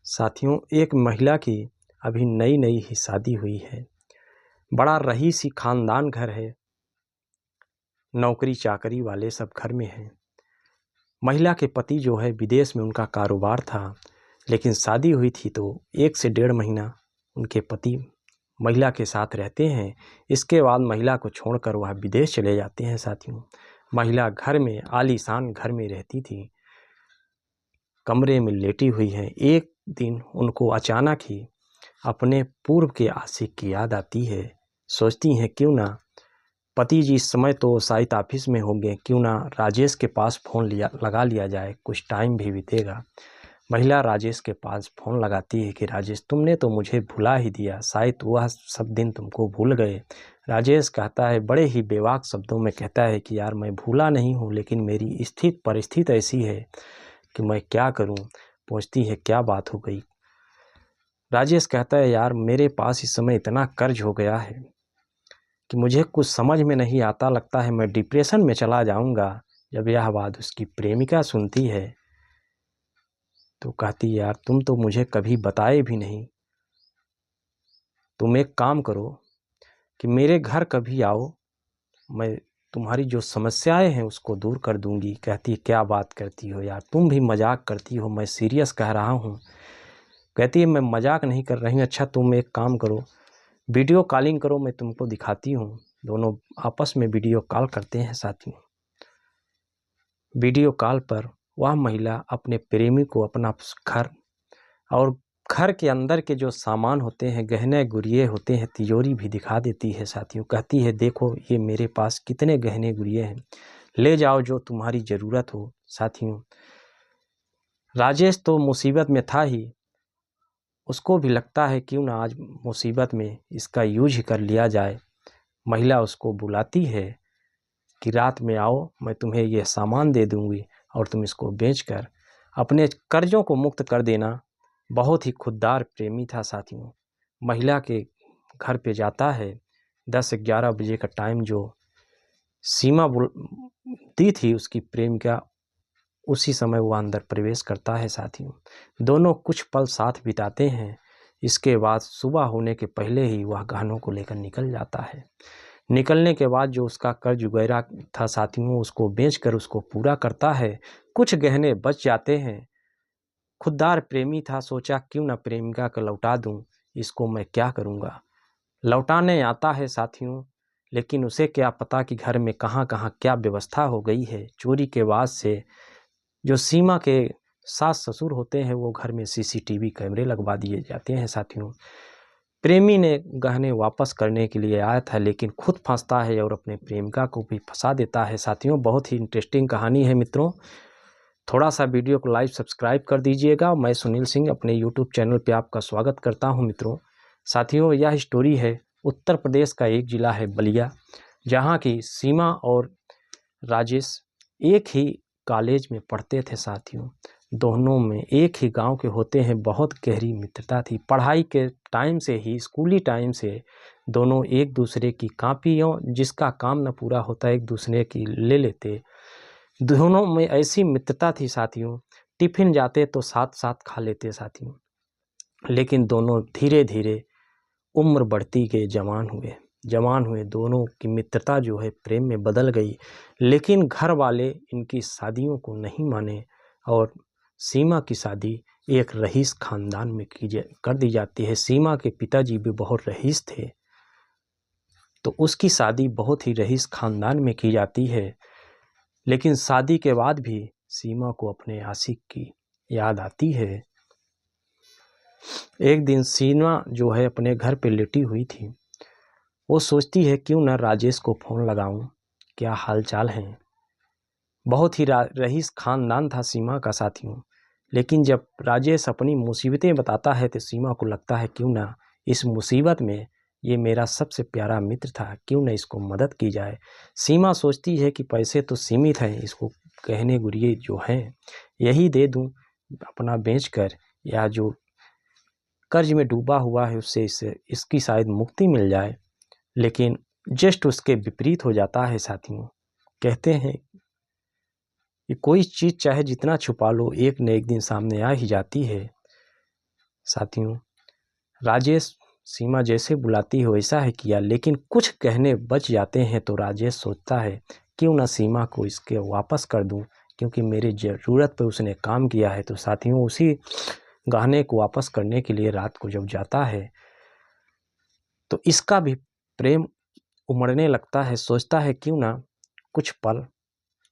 साथियों, एक महिला की अभी नई नई ही शादी हुई है। बड़ा रईसी खानदान घर है, नौकरी चाकरी वाले सब घर में हैं। महिला के पति जो है विदेश में उनका कारोबार था, लेकिन शादी हुई थी तो 1 से 1.5 महीना उनके पति महिला के साथ रहते हैं। इसके बाद महिला को छोड़कर वह विदेश चले जाते हैं। साथियों, महिला घर में आलीशान घर में रहती थी, कमरे में लेटी हुई है। एक दिन उनको अचानक ही अपने पूर्व के आशिक की याद आती है। सोचती हैं क्यों ना पति जी इस समय तो शायद ऑफिस में होंगे, क्यों ना राजेश के पास फ़ोन लगा लिया जाए, कुछ टाइम भी बीतेगा। महिला राजेश के पास फ़ोन लगाती है कि राजेश, तुमने तो मुझे भुला ही दिया, शायद वह सब दिन तुमको भूल गए। राजेश कहता है, बड़े ही बेबाक शब्दों में कहता है कि यार मैं भूला नहीं हूँ, लेकिन मेरी परिस्थिति ऐसी है कि मैं क्या करूँ। पूछती है क्या बात हो गई। राजेश कहता है, यार मेरे पास इस समय इतना कर्ज हो गया है कि मुझे कुछ समझ में नहीं आता, लगता है मैं डिप्रेशन में चला जाऊंगा। जब यह बात उसकी प्रेमिका सुनती है तो कहती, यार तुम तो मुझे कभी बताए भी नहीं। तुम एक काम करो कि मेरे घर कभी आओ, मैं तुम्हारी जो समस्याएं हैं उसको दूर कर दूंगी। कहती, क्या बात करती हो यार, तुम भी मजाक करती हो, मैं सीरियस कह रहा हूँ। कहती है, मैं मजाक नहीं कर रही हूँ। अच्छा तुम एक काम करो, वीडियो कॉलिंग करो, मैं तुमको दिखाती हूँ। दोनों आपस में वीडियो कॉल करते हैं। साथियों, वीडियो कॉल पर वह महिला अपने प्रेमी को अपना घर और घर के अंदर के जो सामान होते हैं, गहने गुड़िये होते हैं, तिजोरी भी दिखा देती है। साथियों, कहती है, देखो ये मेरे पास कितने गहने गुड़िये हैं, ले जाओ जो तुम्हारी ज़रूरत हो। साथियों, राजेश तो मुसीबत में था ही, उसको भी लगता है क्यों ना आज मुसीबत में इसका यूज ही कर लिया जाए। महिला उसको बुलाती है कि रात में आओ, मैं तुम्हें यह सामान दे दूंगी और तुम इसको बेचकर अपने कर्जों को मुक्त कर देना। बहुत ही खुददार प्रेमी था। साथियों, महिला के घर पे जाता है। 10-11 बजे का टाइम जो सीमा दी थी उसकी प्रेमिका, उसी समय वह अंदर प्रवेश करता है। साथियों, दोनों कुछ पल साथ बिताते हैं। इसके बाद सुबह होने के पहले ही वह गहनों को लेकर निकल जाता है। निकलने के बाद जो उसका कर्ज वगैरह था साथियों, उसको बेचकर उसको पूरा करता है। कुछ गहने बच जाते हैं। खुददार प्रेमी था, सोचा क्यों ना प्रेमिका को लौटा दूं, इसको मैं क्या करूंगा। लौटाने आता है साथियों, लेकिन उसे क्या पता कि घर में कहां कहां क्या व्यवस्था हो गई है। चोरी के बाद से जो सीमा के सास ससुर होते हैं वो घर में CCTV कैमरे लगवा दिए जाते हैं। साथियों, प्रेमी ने गहने वापस करने के लिए आया था, लेकिन खुद फंसता है और अपने प्रेमिका को भी फंसा देता है। साथियों, बहुत ही इंटरेस्टिंग कहानी है मित्रों। थोड़ा सा वीडियो को लाइक सब्सक्राइब कर दीजिएगा। मैं सुनील सिंह अपने YouTube चैनल पे आपका स्वागत करता हूं मित्रों। साथियों, यह स्टोरी है उत्तर प्रदेश का एक ज़िला है बलिया, जहां की सीमा और राजेश एक ही कॉलेज में पढ़ते थे। साथियों, दोनों में एक ही गांव के होते हैं। बहुत गहरी मित्रता थी। पढ़ाई के टाइम से ही, स्कूली टाइम से दोनों एक दूसरे की कापियों, जिसका काम न पूरा होता एक दूसरे की ले लेते। दोनों में ऐसी मित्रता थी साथियों, टिफिन जाते तो साथ साथ खा लेते साथियों। लेकिन दोनों धीरे धीरे उम्र बढ़ती गई, जवान हुए दोनों की मित्रता जो है प्रेम में बदल गई। लेकिन घर वाले इनकी शादियों को नहीं माने और सीमा की शादी एक रईस खानदान में कर दी जाती है। सीमा के पिताजी भी बहुत रईस थे, तो उसकी शादी बहुत ही रईस खानदान में की जाती है। लेकिन शादी के बाद भी सीमा को अपने आशिक की याद आती है। एक दिन सीमा जो है अपने घर पे लेटी हुई थी। वो सोचती है क्यों ना राजेश को फ़ोन लगाऊं, क्या हाल चाल है। बहुत ही रईस खानदान था सीमा का साथियों। लेकिन जब राजेश अपनी मुसीबतें बताता है तो सीमा को लगता है क्यों ना इस मुसीबत में ये मेरा सबसे प्यारा मित्र था, क्यों ना इसको मदद की जाए। सीमा सोचती है कि पैसे तो सीमित हैं, इसको गहने गुड़िये जो हैं यही दे दूं अपना बेचकर, या जो कर्ज में डूबा हुआ है उससे इसकी शायद मुक्ति मिल जाए। लेकिन जस्ट उसके विपरीत हो जाता है साथियों। कहते हैं कि कोई चीज़ चाहे जितना छुपा लो, एक न एक दिन सामने आ ही जाती है। साथियों, राजेश सीमा जैसे बुलाती है वैसा ही किया, लेकिन कुछ गहने बच जाते हैं तो राजेश सोचता है क्यों ना सीमा को इसके वापस कर दूं, क्योंकि मेरी ज़रूरत पे उसने काम किया है। तो साथियों, उसी गहने को वापस करने के लिए रात को जब जाता है तो इसका भी प्रेम उमड़ने लगता है। सोचता है क्यों ना कुछ पल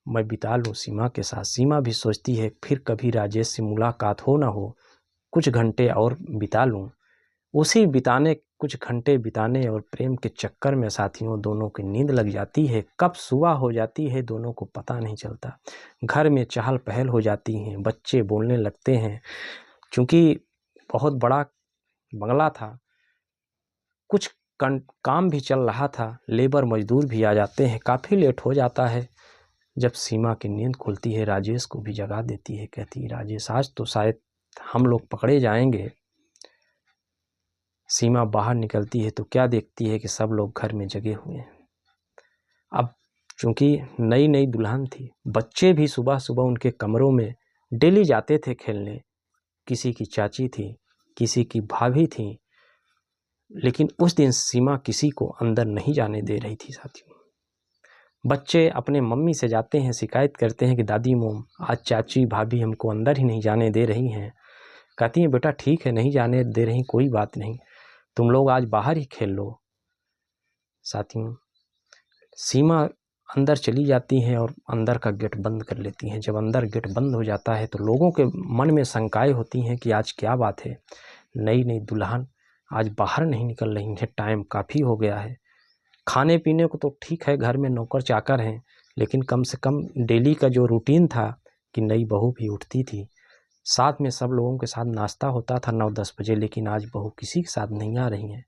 मैं बिता लूँ सीमा के साथ। सीमा भी सोचती है फिर कभी राजेश से मुलाकात हो ना हो, कुछ घंटे और बिता लूँ। उसी बिताने कुछ घंटे बिताने और प्रेम के चक्कर में साथियों दोनों की नींद लग जाती है। कब सुबह हो जाती है दोनों को पता नहीं चलता। घर में चहल पहल हो जाती हैं, बच्चे बोलने लगते हैं। चूँकि बहुत बड़ा बंगला था, कुछ काम भी चल रहा था, लेबर मजदूर भी आ जाते हैं। काफ़ी लेट हो जाता है। जब सीमा की नींद खुलती है, राजेश को भी जगा देती है। कहती है, राजेश आज तो शायद हम लोग पकड़े जाएंगे। सीमा बाहर निकलती है तो क्या देखती है कि सब लोग घर में जगे हुए हैं। अब चूंकि नई नई दुल्हन थी, बच्चे भी सुबह सुबह उनके कमरों में डेली जाते थे खेलने। किसी की चाची थी, किसी की भाभी थी, लेकिन उस दिन सीमा किसी को अंदर नहीं जाने दे रही थी। साथियों, बच्चे अपने मम्मी से जाते हैं, शिकायत करते हैं कि दादी मोम आज चाची भाभी हमको अंदर ही नहीं जाने दे रही हैं। कहती हैं, बेटा ठीक है, नहीं जाने दे रही, कोई बात नहीं, तुम लोग आज बाहर ही खेल लो। साथियों, सीमा अंदर चली जाती हैं और अंदर का गेट बंद कर लेती हैं। जब अंदर गेट बंद हो जाता है तो लोगों के मन में शंकाएं होती हैं कि आज क्या बात है, नई नई दुल्हन आज बाहर नहीं निकल रही है, टाइम काफ़ी हो गया है। खाने पीने को तो ठीक है, घर में नौकर चाकर हैं, लेकिन कम से कम डेली का जो रूटीन था कि नई बहू भी उठती थी, साथ में सब लोगों के साथ नाश्ता होता था 9-10 बजे, लेकिन आज बहू किसी के साथ नहीं आ रही हैं।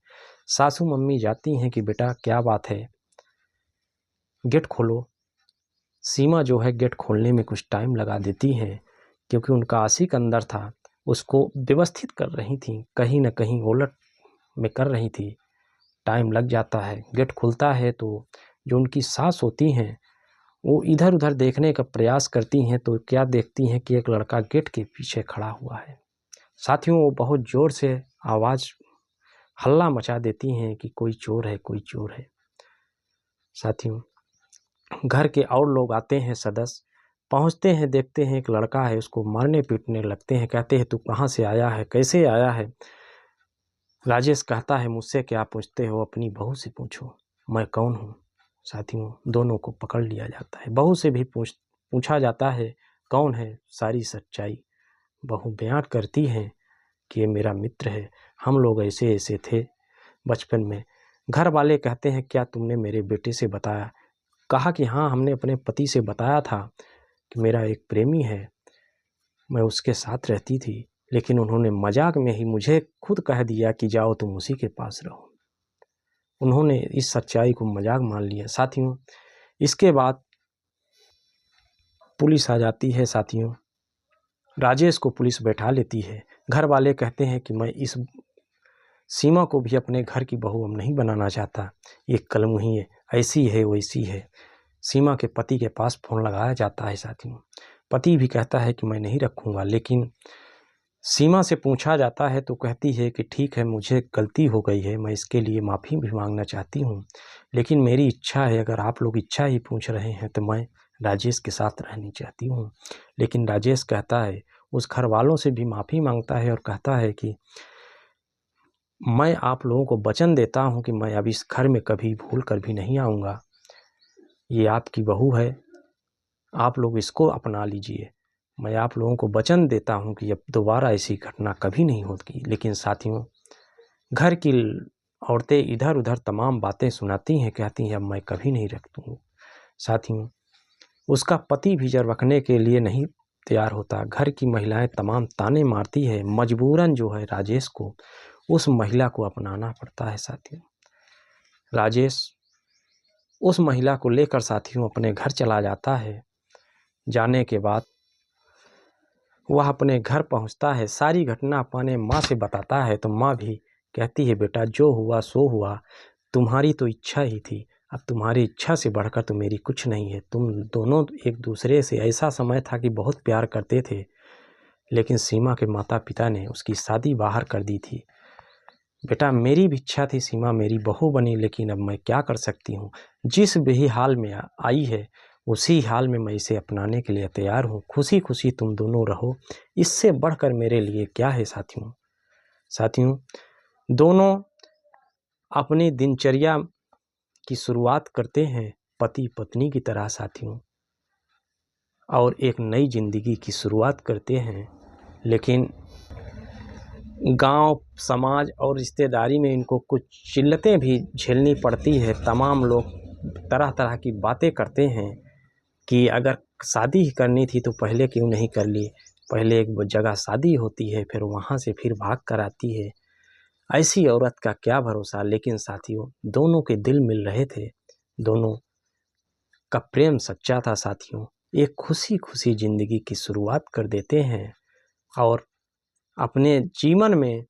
सासू मम्मी जाती हैं कि बेटा क्या बात है, गेट खोलो। सीमा जो है गेट खोलने में कुछ टाइम लगा देती हैं, क्योंकि उनका आशिक अंदर था, उसको व्यवस्थित कर रही थी, कहीं ना कहीं उलट में कर रही थी। टाइम लग जाता है, गेट खुलता है तो जो उनकी सास होती हैं वो इधर उधर देखने का प्रयास करती हैं तो क्या देखती हैं कि एक लड़का गेट के पीछे खड़ा हुआ है। साथियों, वो बहुत ज़ोर से आवाज़ हल्ला मचा देती हैं कि कोई चोर है, कोई चोर है। साथियों, घर के और लोग आते हैं, सदस्य पहुंचते हैं, देखते हैं एक लड़का है, उसको मारने पीटने लगते हैं। कहते हैं, तू कहाँ से आया है, कैसे आया है। राजेश कहता है, मुझसे क्या पूछते हो, अपनी बहू से पूछो मैं कौन हूँ। साथियों, दोनों को पकड़ लिया जाता है। बहू से भी पूछा जाता है कौन है, सारी सच्चाई बहू बयान करती है कि ये मेरा मित्र है, हम लोग ऐसे ऐसे थे बचपन में। घर वाले कहते हैं, क्या तुमने मेरे बेटे से बताया। कहा कि हाँ, हमने अपने पति से बताया था कि मेरा एक प्रेमी है, मैं उसके साथ रहती थी, लेकिन उन्होंने मजाक में ही मुझे खुद कह दिया कि जाओ तुम उसी के पास रहो। उन्होंने इस सच्चाई को मजाक मान लिया। साथियों, इसके बाद पुलिस आ जाती है। साथियों, राजेश को पुलिस बैठा लेती है। घर वाले कहते हैं कि मैं इस सीमा को भी अपने घर की बहू अब नहीं बनाना चाहता, ये कलमुही है, ऐसी है वैसी है। सीमा के पति के पास फ़ोन लगाया जाता है। साथियों, पति भी कहता है कि मैं नहीं रखूँगा, लेकिन सीमा से पूछा जाता है तो कहती है कि ठीक है, मुझे गलती हो गई है, मैं इसके लिए माफ़ी भी मांगना चाहती हूँ, लेकिन मेरी इच्छा है, अगर आप लोग इच्छा ही पूछ रहे हैं तो मैं राजेश के साथ रहनी चाहती हूँ। लेकिन राजेश कहता है, उस घर वालों से भी माफ़ी मांगता है और कहता है कि मैं आप लोगों को वचन देता हूँ कि मैं अब इस घर में कभी भूल कर भी नहीं आऊँगा। ये आपकी बहू है, आप लोग इसको अपना लीजिए। मैं आप लोगों को वचन देता हूँ कि अब दोबारा ऐसी घटना कभी नहीं होगी। लेकिन साथियों, घर की औरतें इधर उधर तमाम बातें सुनाती हैं, कहती हैं अब मैं कभी नहीं रख दूँगी। साथियों, उसका पति भी जब रखने के लिए नहीं तैयार होता, घर की महिलाएं तमाम ताने मारती है, मजबूरन जो है राजेश को उस महिला को अपनाना पड़ता है। साथियों, राजेश उस महिला को लेकर साथियों अपने घर चला जाता है। जाने के बाद वह अपने घर पहुंचता है, सारी घटना अपने माँ से बताता है तो माँ भी कहती है, बेटा जो हुआ सो हुआ, तुम्हारी तो इच्छा ही थी, अब तुम्हारी इच्छा से बढ़कर तो मेरी कुछ नहीं है। तुम दोनों एक दूसरे से ऐसा समय था कि बहुत प्यार करते थे, लेकिन सीमा के माता पिता ने उसकी शादी बाहर कर दी थी। बेटा, मेरी भी इच्छा थी सीमा मेरी बहू बनी, लेकिन अब मैं क्या कर सकती हूँ। जिस भी हाल में आई है उसी हाल में मैं इसे अपनाने के लिए तैयार हूँ। खुशी खुशी तुम दोनों रहो, इससे बढ़कर मेरे लिए क्या है। साथियों, दोनों अपनी दिनचर्या की शुरुआत करते हैं पति पत्नी की तरह साथियों, और एक नई जिंदगी की शुरुआत करते हैं। लेकिन गांव, समाज और रिश्तेदारी में इनको कुछ चिल्लतें भी झेलनी पड़ती है। तमाम लोग तरह तरह की बातें करते हैं कि अगर शादी ही करनी थी तो पहले क्यों नहीं कर ली। पहले एक जगह शादी होती है, फिर वहाँ से फिर भाग कर आती है। ऐसी औरत का क्या भरोसा। लेकिन साथियों, दोनों के दिल मिल रहे थे, दोनों का प्रेम सच्चा था साथियों। एक खुशी खुशी जिंदगी की शुरुआत कर देते हैं और अपने जीवन में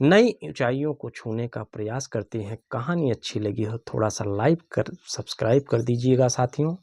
नई ऊंचाइयों को छूने का प्रयास करते हैं। कहानी अच्छी लगी हो थोड़ा सा लाइक कर सब्सक्राइब कर दीजिएगा साथियों।